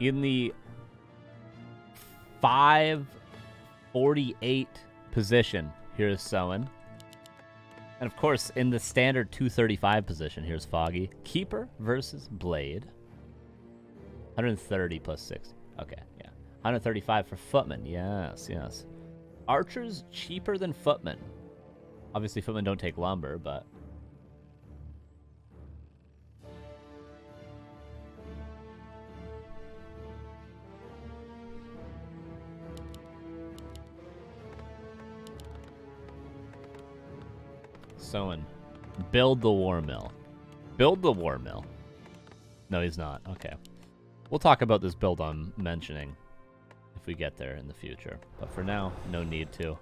In the 548 position, here's Soin. And of course, in the standard 235 position, here's Foggy. Keeper versus Blade. 130 plus 60. Okay, yeah. 135 for Footman. Yes, yes. Archer's cheaper than Footman. Obviously, Footman don't take lumber, but... Soin. Build the war mill. Build the war mill. No, he's not. Okay. We'll talk about this build I'm mentioning if we get there in the future. But for now, no need to.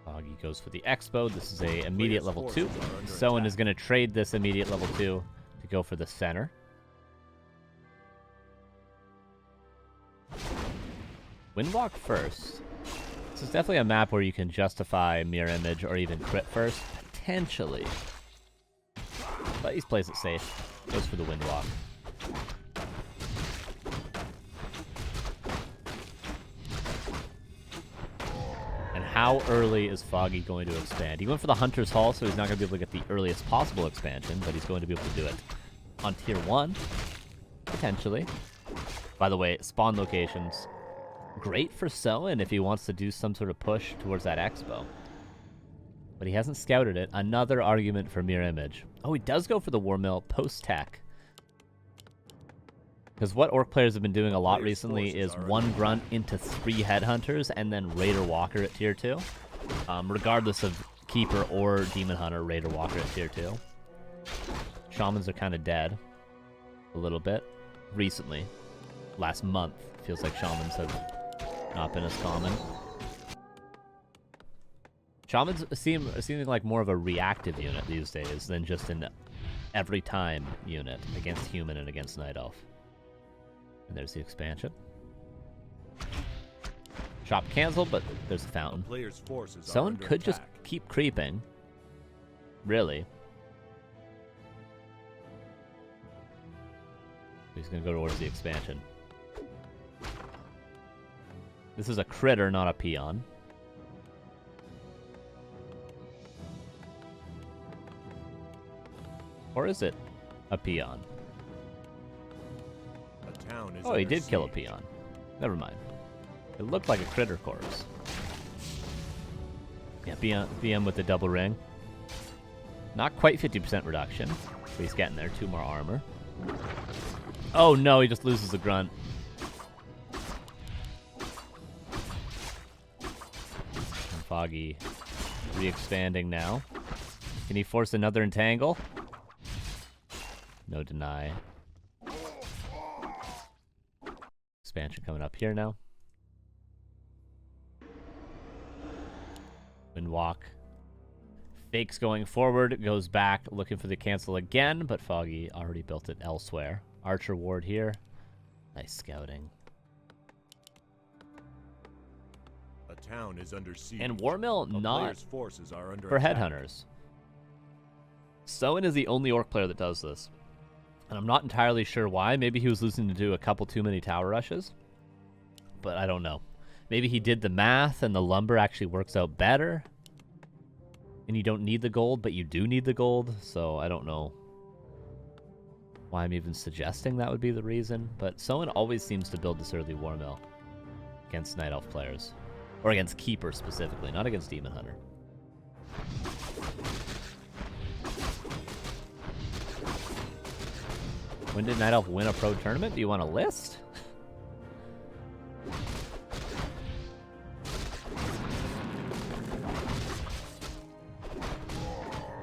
Foggy goes for the Expo. This is a immediate level 2. Soin is going to trade this immediate level 2 to go for the center. Windwalk first. This is definitely a map where you can justify mirror image or even crit first, potentially. But he plays it safe. Goes for the Windwalk. And how early is Foggy going to expand? He went for the Hunter's Hall, so he's not going to be able to get the earliest possible expansion, but he's going to be able to do it on tier 1, potentially. By the way, spawn locations. Great for Soin if he wants to do some sort of push towards that Expo. But he hasn't scouted it. Another argument for mirror image. Oh, he does go for the War Mill post-tech. Because what Orc players have been doing a lot recently is 1 Grunt into 3 Headhunters and then Raider Walker at tier 2. Regardless of Keeper or Demon Hunter, Raider Walker at tier 2. Shamans are kind of dead. A little bit. Recently. Last month. Feels like Shamans have not been as common. Shamans seem like more of a reactive unit these days than just an every time unit against human and against Night Elf. And there's the expansion. Shop canceled, but there's a fountain. Someone could just keep creeping. Really. He's gonna go towards the expansion. This is a critter, not a peon. Or is it a peon? Oh, he did kill a peon. Never mind. It looked like a critter corpse. Yeah, BM with the double ring. Not quite 50% reduction, but he's getting there. 2 more armor. Oh no, he just loses the grunt. Foggy re-expanding now. Can he force another entangle? No deny. Expansion coming up here now. Windwalk. Fakes going forward. Goes back looking for the cancel again, but Foggy already built it elsewhere. Archer ward here. Nice scouting. Town is under siege. And War Mill not forces are under for attack. Headhunters. Soin is the only Orc player that does this. And I'm not entirely sure why. Maybe he was losing to do a couple too many tower rushes. But I don't know. Maybe he did the math and the lumber actually works out better. And you don't need the gold, but you do need the gold. So I don't know why I'm even suggesting that would be the reason. But Soin always seems to build this early War Mill against Night Elf players. Or against Keeper specifically, not against Demon Hunter. When did Night Elf win a pro tournament? Do you want a list?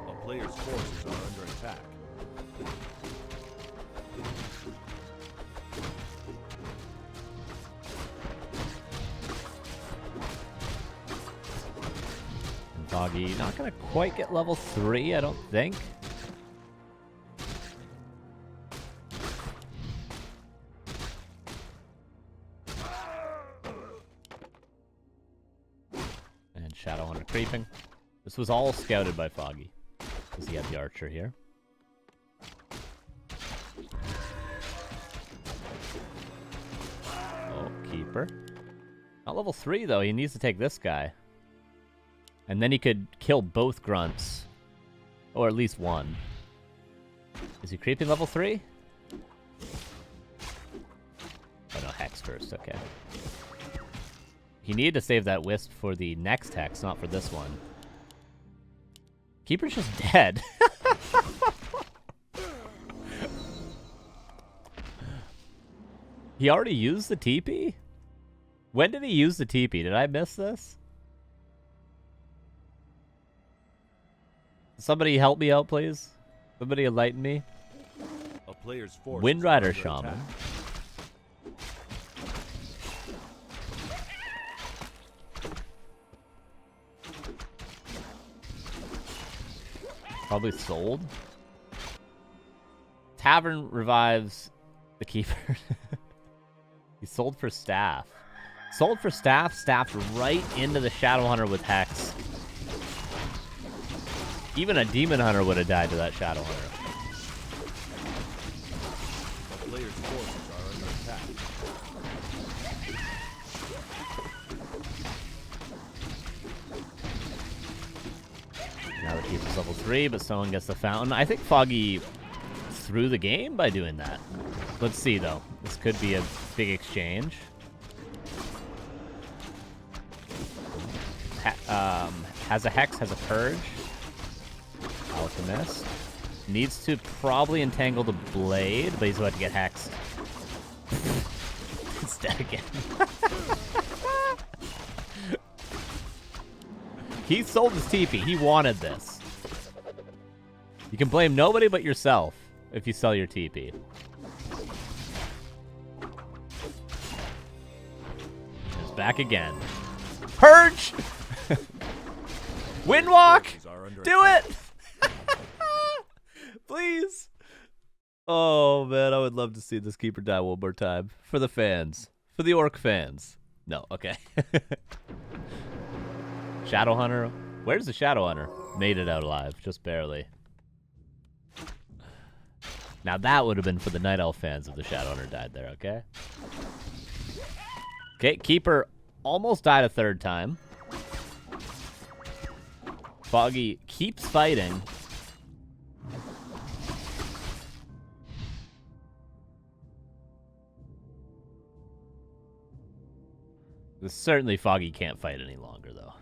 A player's forces are under attack. Foggy not going to quite get level 3, I don't think. And Shadowhunter creeping. This was all scouted by Foggy, because he had the Archer here. keeper. Not level 3, though. He needs to take this guy. And then he could kill both grunts. Or at least one. Is he creeping level 3? Oh, no, Hex first. Okay. He needed to save that Wisp for the next Hex, not for this one. Keeper's just dead. He already used the TP? When did he use the TP? Did I miss this? Somebody help me out, please. Somebody enlighten me. A player's force Windrider Shaman. Probably sold. Tavern revives the keeper. He sold for staff. Sold for staff, staffed right into the Shadowhunter with Hex. Even a Demon Hunter would have died to that Shadowhunter. A player's forces are under attack. Now the keeper's level 3, but someone gets the fountain. I think Foggy threw the game by doing that. Let's see, though. This could be a big exchange. Has a Hex, has a Purge. Alchemist. Needs to probably entangle the blade, but he's about to get hexed. It's dead again. He sold his TP. He wanted this. You can blame nobody but yourself if you sell your TP. It's back again. Purge! Windwalk! Do it! Please. Oh, man, I would love to see this keeper die one more time. For the fans. For the orc fans. No, okay. Shadowhunter. Where's the Shadowhunter? Made it out alive, just barely. Now that would have been for the Night Elf fans if the Shadowhunter died there, okay? Okay, keeper almost died a third time. Foggy keeps fighting. Certainly Foggy can't fight any longer, though.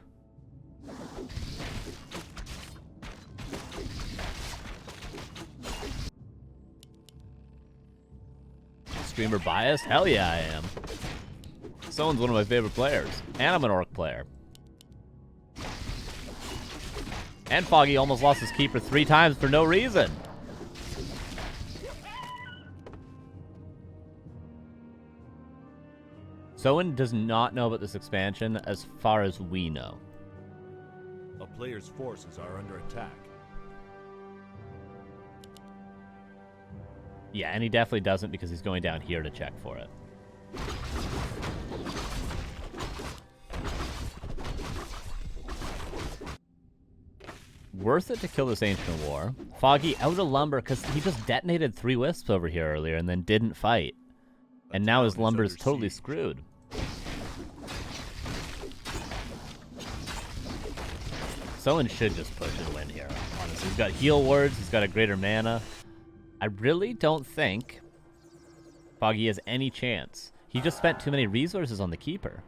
Streamer biased? Hell yeah, I am. Someone's one of my favorite players. And I'm an orc player. And Foggy almost lost his keeper 3 times for no reason. Soin does not know about this expansion as far as we know. A player's forces are under attack. Yeah, and he definitely doesn't because he's going down here to check for it. Worth it to kill this Ancient of War. Foggy out of lumber because he just detonated 3 wisps over here earlier and then didn't fight. And now his lumber is totally screwed. Someone should just push and win here, honestly. He's got heal wards, he's got a greater mana. I really don't think Foggy has any chance. He just spent too many resources on the keeper.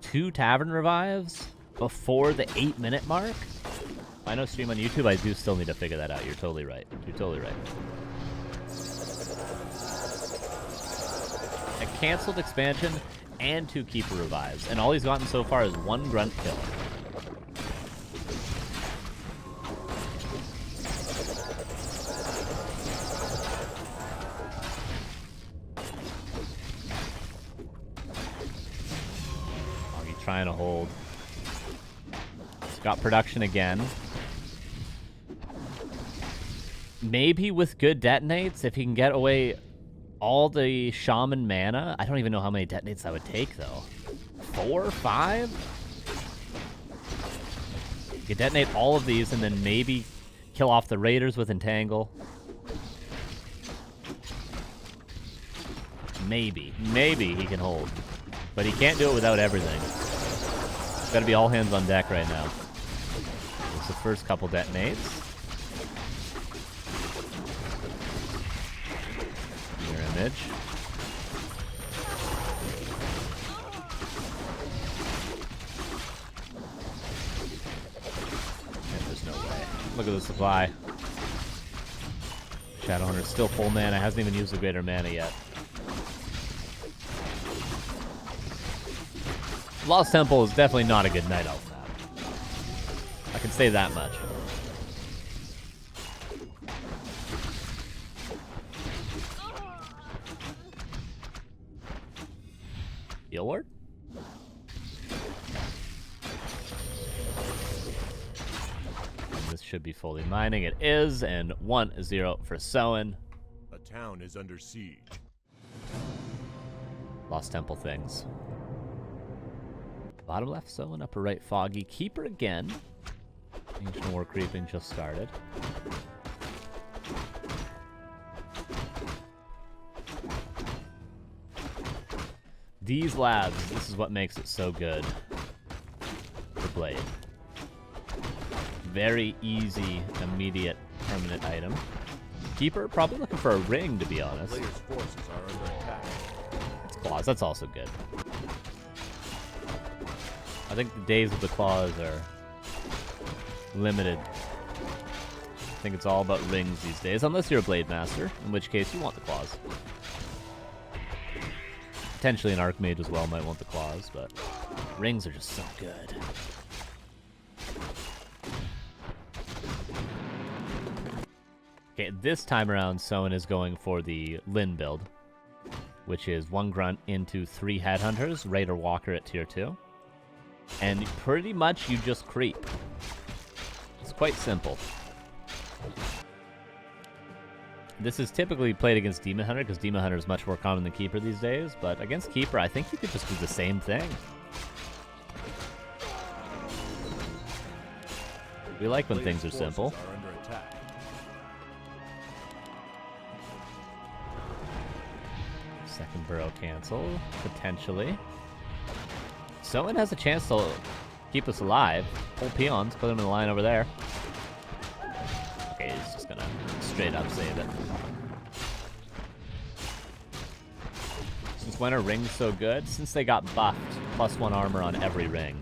2 tavern revives before the 8-minute mark? If I know stream on YouTube, I do still need to figure that out. You're totally right. You're totally right. A canceled expansion and 2 keeper revives. And all he's gotten so far is 1 grunt kill. Trying to hold. He's got production again. Maybe with good detonates, if he can get away all the shaman mana. I don't even know how many detonates that would take, though. 4? 5? You could detonate all of these and then maybe kill off the raiders with Entangle. Maybe. Maybe he can hold. But he can't do it without everything. Got to be all hands on deck right now. It's the first couple detonates. Mirror image. And there's no way. Look at the supply. Shadowhunter's still full mana, hasn't even used the greater mana yet. Lost Temple is definitely not a good Night Elf map. I can say that much. Heal ward? This should be fully mining. It is, and 1-0 for Soin. A town is under siege. Lost Temple things. Bottom left, Soin. Upper right, Foggy. Keeper again. Ancient War creeping just started. These labs, this is what makes it so good for Blade. Very easy, immediate, permanent item. Keeper, probably looking for a ring, to be honest. Players' forces are under attack. It's claws, that's also good. I think the days of the claws are limited. I think it's all about rings these days, unless you're a Blade Master, in which case you want the claws. Potentially an Archmage as well might want the claws, but rings are just so good. Okay, this time around, Soin is going for the Lin build, which is 1 Grunt into 3 Headhunters, Raider Walker at tier 2. And pretty much you just creep. It's quite simple. This is typically played against Demon Hunter, because Demon Hunter is much more common than Keeper these days, but against Keeper, I think you could just do the same thing. We like when things are simple. Second burrow cancel, potentially. Soin has a chance to keep us alive. Pull peons, put them in the line over there. Okay, he's just gonna straight up save it. Since when are rings so good? Since they got buffed, +1 armor on every ring.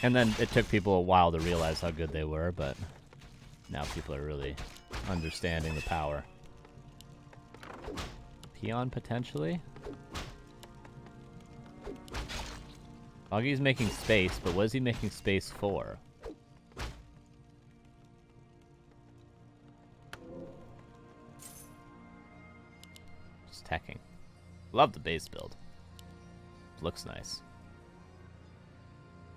And then it took people a while to realize how good they were, but now people are really understanding the power. Peon, potentially? Foggy's making space, but what is he making space for? Just teching. Love the base build. Looks nice.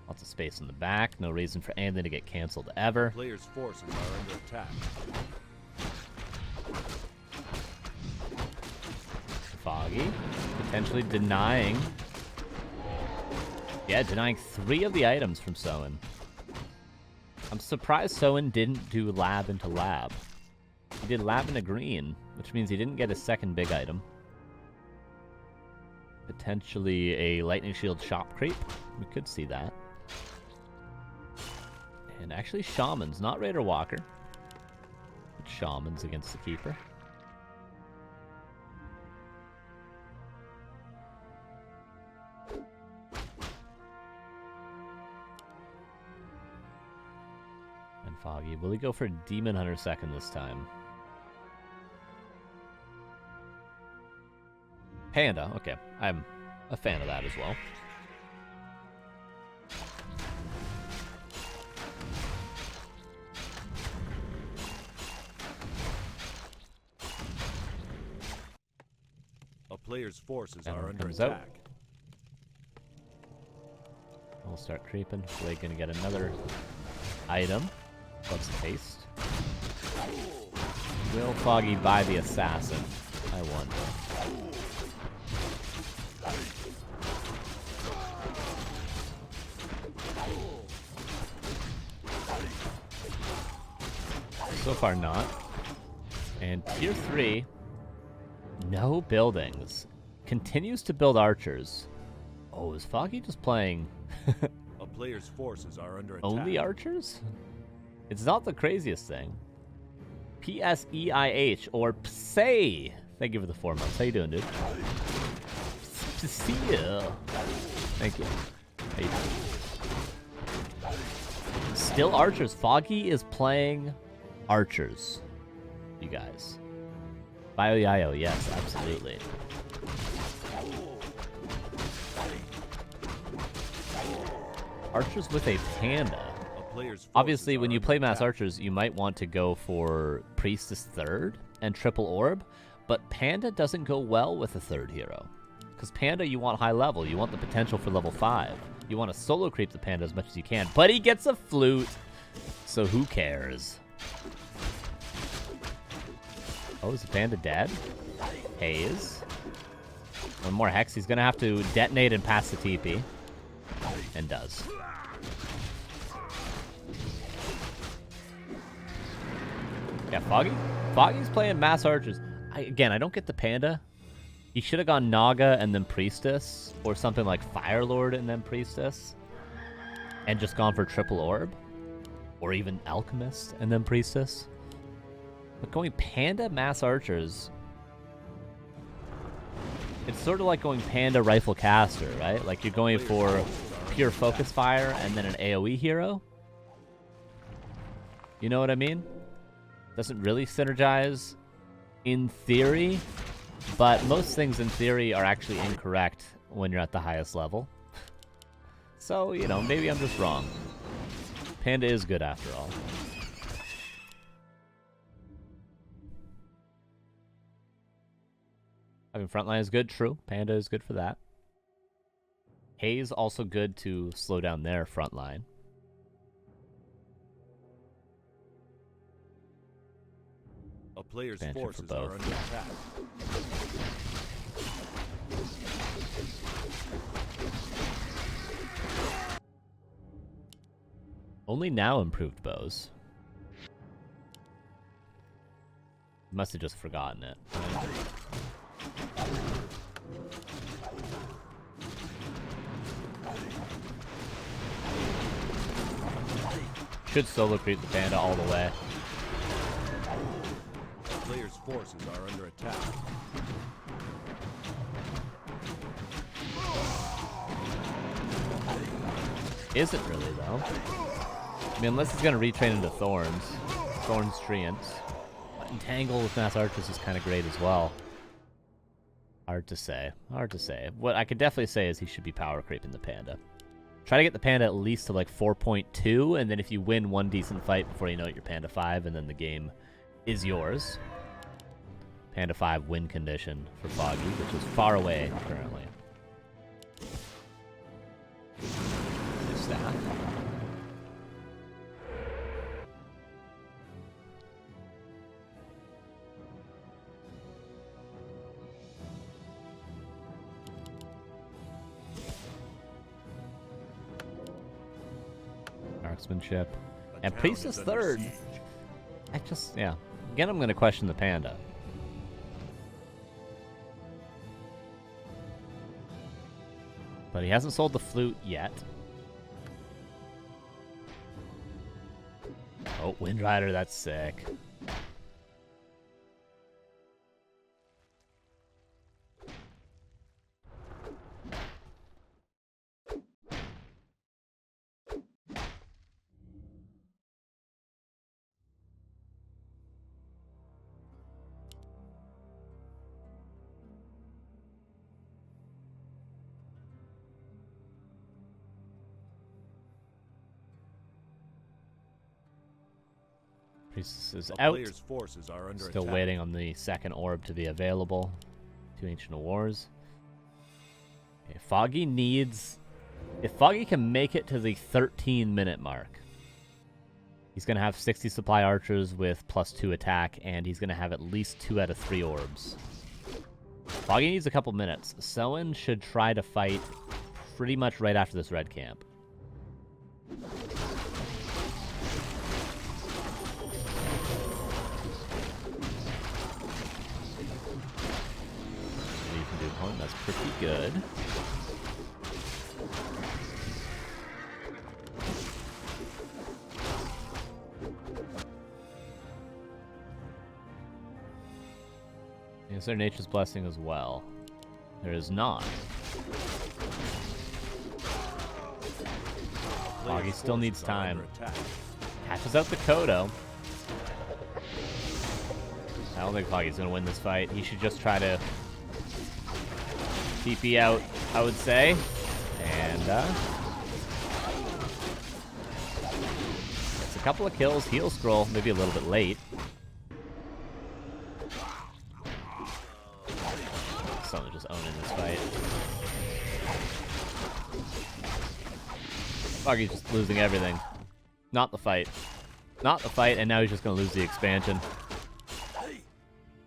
Lots of space in the back. No reason for anything to get canceled ever. Players' forces are under attack. Foggy. Potentially denying. Yeah, denying 3 of the items from Soin. I'm surprised Soin didn't do lab into lab. He did lab into green, which means he didn't get a second big item. Potentially a lightning shield shop creep. We could see that. And actually Shamans, not Raider Walker. But Shamans against the Keeper. And Foggy. Will he go for Demon Hunter second this time? Panda, okay. I'm a fan of that as well. A player's forces Everyone are under comes attack. out. We'll start creeping. We're gonna get another item. What's the taste? Will Foggy buy the assassin? I wonder. So far not. And tier 3, no buildings. Continues to build archers. Oh, is Foggy just playing A player's forces are under attack. only archers? It's not the craziest thing. PSEIH or PSEI. Thank you for the 4 months. How you doing, dude? PSEI. Thank you. How you doing? Still archers. Foggy is playing archers. You guys. Bio-Yayo, yes, absolutely. Archers with a panda. Obviously, when you play mass archers, you might want to go for Priestess 3rd and Triple Orb, but Panda doesn't go well with a 3rd hero. Because Panda, you want high level. You want the potential for level 5. You want to solo creep the Panda as much as you can. But he gets a flute, so who cares? Oh, is the Panda dead? Haze. One more Hex. He's going to have to detonate and pass the TP. And does. Yeah, Foggy? Foggy's playing mass archers. Again, I don't get the Panda. He should have gone Naga and then Priestess, or something like Firelord and then Priestess, and just gone for Triple Orb, or even Alchemist and then Priestess. But going Panda mass archers, it's sort of like going Panda rifle caster, right? Like you're going for pure focus fire and then an AoE hero. You know what I mean? Doesn't really synergize in theory, but most things in theory are actually incorrect when you're at the highest level. So, you know, maybe I'm just wrong. Panda is good after all. Having frontline is good, true. Panda is good for that. Haze also good to slow down their frontline. A player's Expansion forces for both. are under attack. Only now improved bows. Must have just forgotten it. Should solo creep the Panda all the way. A player's forces are under attack. Isn't really, though. I mean, unless he's going to retrain into Thorns. Thorns Treants. Entangle with Mass Archers is kind of great as well. Hard to say. Hard to say. What I could definitely say is he should be power creeping the Panda. Try to get the Panda at least to like 4.2, and then if you win one decent fight before you know it, you're Panda 5, and then the game is yours. Panda 5 win condition for Foggy, which is far away currently. Is that? Marksmanship. And Priestess 3rd. I just, yeah. Again, I'm going to question the Panda. But he hasn't sold the flute yet. Oh, Wind Rider, that's sick. Priestess is out. Player's forces are under Still attack. waiting on the second orb to be available. 2 Ancient Wars. Okay, Foggy needs... If Foggy can make it to the 13-minute mark, He's going to have 60 supply archers with +2 attack, and he's going to have at least 2 out of 3 orbs. Foggy needs a couple minutes. Soin should try to fight pretty much right after this red camp. You can do point. That's pretty good. Is there Nature's Blessing as well? There is not. Foggy still needs time. Catches out the Kodo. I don't think Foggy's going to win this fight. He should just try to TP out, I would say. And, it's a couple of kills. Heal scroll, maybe a little bit late. Someone just owning this fight. Foggy's just losing everything. Not the fight. Not the fight, and now he's just going to lose the expansion.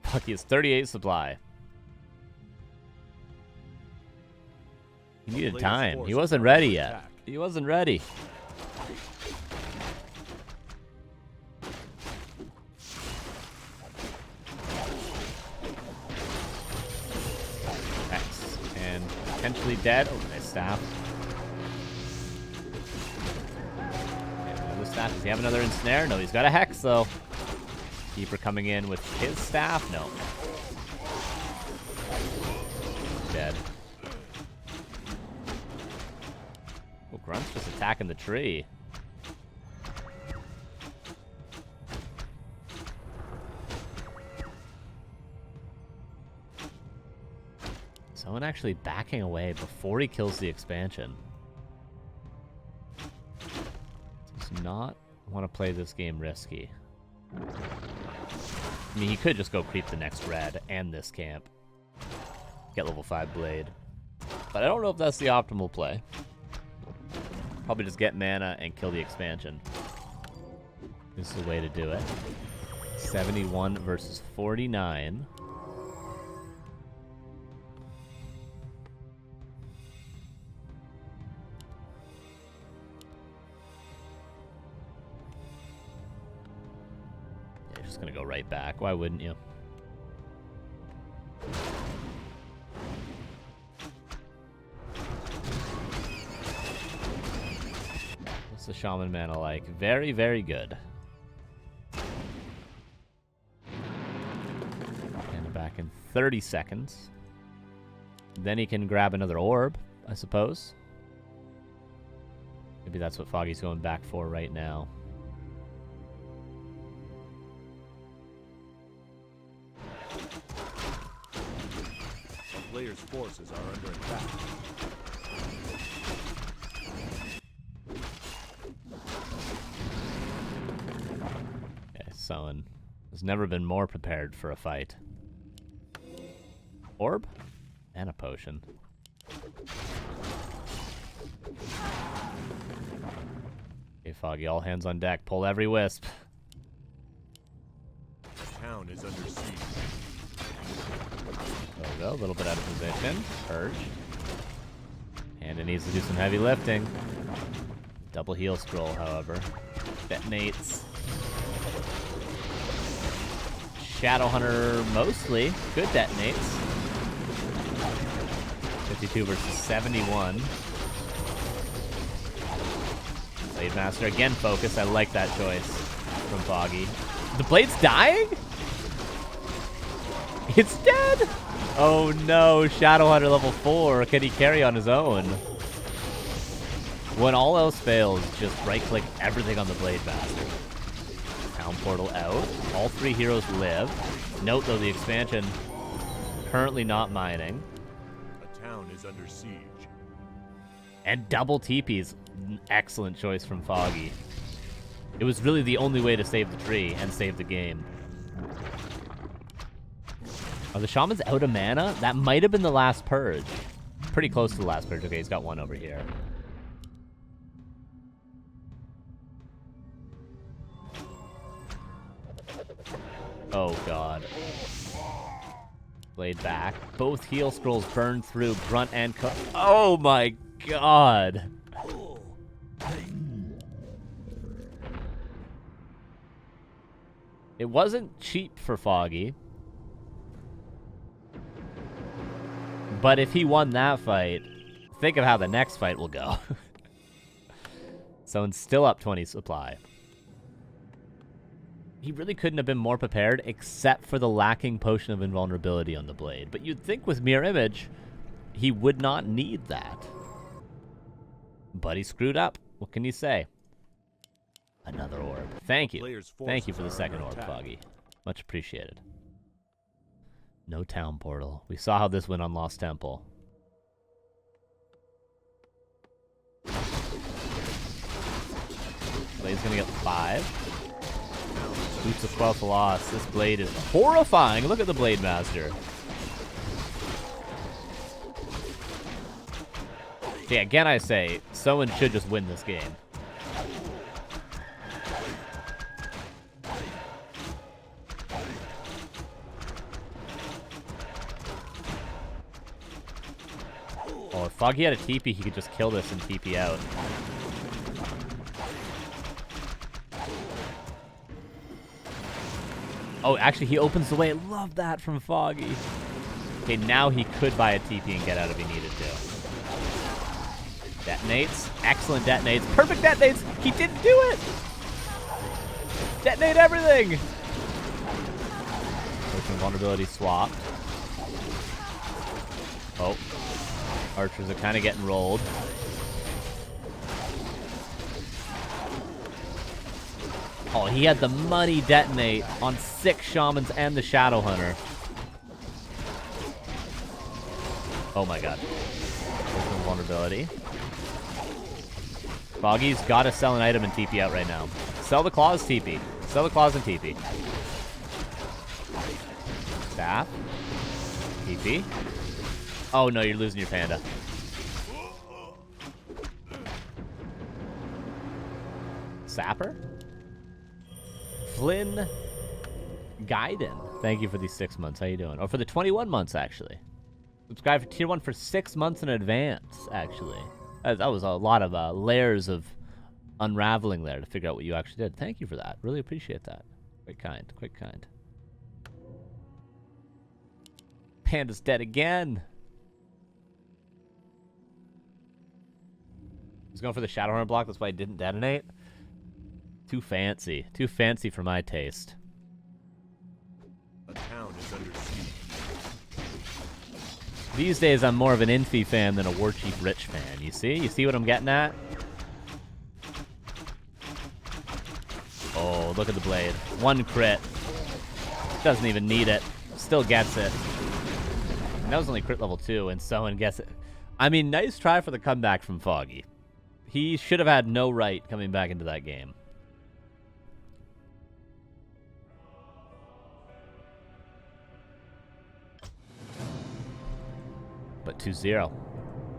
Foggy has 38 supply. He needed time. He wasn't ready yet. He wasn't ready. X. And potentially dead. Oh, nice staff. Staff. Does he have another ensnare? No, he's got a hex though. Keeper coming in with his staff? No. Dead. Oh, Grunt's just attacking the tree. Someone actually backing away before he kills the expansion. Not want to play this game risky. I mean, he could just go creep the next red and this camp. Get level 5 blade. But I don't know if that's the optimal play. Probably just get mana and kill the expansion. This is the way to do it. 71 versus 49. Just gonna go right back. Why wouldn't you? What's the shaman mana like? Very, very good. And back in 30 seconds. Then he can grab another orb, I suppose. Maybe that's what Foggy's going back for right now. Players' forces are under attack. Okay, Soin has never been more prepared for a fight. Orb? And a potion. Okay, Foggy, all hands on deck. Pull every wisp. The town is under siege. There we go, a little bit out of position. Purge. And it needs to do some heavy lifting. Double heal scroll, however. Detonates. Shadowhunter mostly. Good detonates. 52 versus 71. Blade Master again focus. I like that choice from Foggy. The blade's dying? It's dead! Oh no, Shadowhunter level 4. Can he carry on his own? When all else fails, just right-click everything on the Blade Master. Town Portal out. All 3 heroes live. Note, though, the expansion currently not mining. The town is under siege. And double TPs. Excellent choice from Foggy. It was really the only way to save the tree and save the game. Are the shamans out of mana? That might have been the last purge. Pretty close to the last purge. Okay, he's got one over here. Oh, God. Blade back. Both heal scrolls burn through grunt and oh, my God. It wasn't cheap for Foggy. But if he won that fight, think of how the next fight will go. Someone's still up 20 supply. He really couldn't have been more prepared except for the lacking potion of invulnerability on the blade. But you'd think with Mirror Image, he would not need that. But he screwed up. What can you say? Another orb. Thank you. Thank you for the second orb, Foggy. Much appreciated. No town portal. We saw how this went on Lost Temple. Blade's gonna get 5. Boots of 12th loss. This blade is horrifying. Look at the Blade Master. Yeah, again I say, Soin should just win this game. Oh, if Foggy had a TP, he could just kill this and TP out. Oh, actually, he opens the way. Love that from Foggy. Okay, now he could buy a TP and get out if he needed to. Detonates. Excellent detonates. Perfect detonates. He didn't do it. Detonate everything. Potion vulnerability swapped. Oh. Archers are kind of getting rolled. Oh, he had the money detonate on 6 shamans and the Shadow Hunter. Oh my god. Potion vulnerability. Foggy's got to sell an item and TP out right now. Sell the claws, TP. Sell the claws and TP. Staff. TP. Oh no, you're losing your panda. Sapper? Flynn Gaiden. Thank you for these 6 months. How you doing? Oh, for the 21 months, actually. Subscribe for tier 1 for 6 months in advance, actually. That was a lot of layers of unraveling there to figure out what you actually did. Thank you for that. Really appreciate that. Quite kind. Quite kind. Panda's dead again. He's going for the Shadowrunner block. That's why he didn't detonate. Too fancy. Too fancy for my taste. A town is under siege. These days, I'm more of an Infi fan than a War Chief Rich fan. You see? You see what I'm getting at? Oh, look at the blade. 1 crit. Doesn't even need it. Still gets it. And that was only crit level 2, and Soin gets it. I mean, nice try for the comeback from Foggy. He should have had no right coming back into that game. But 2-0.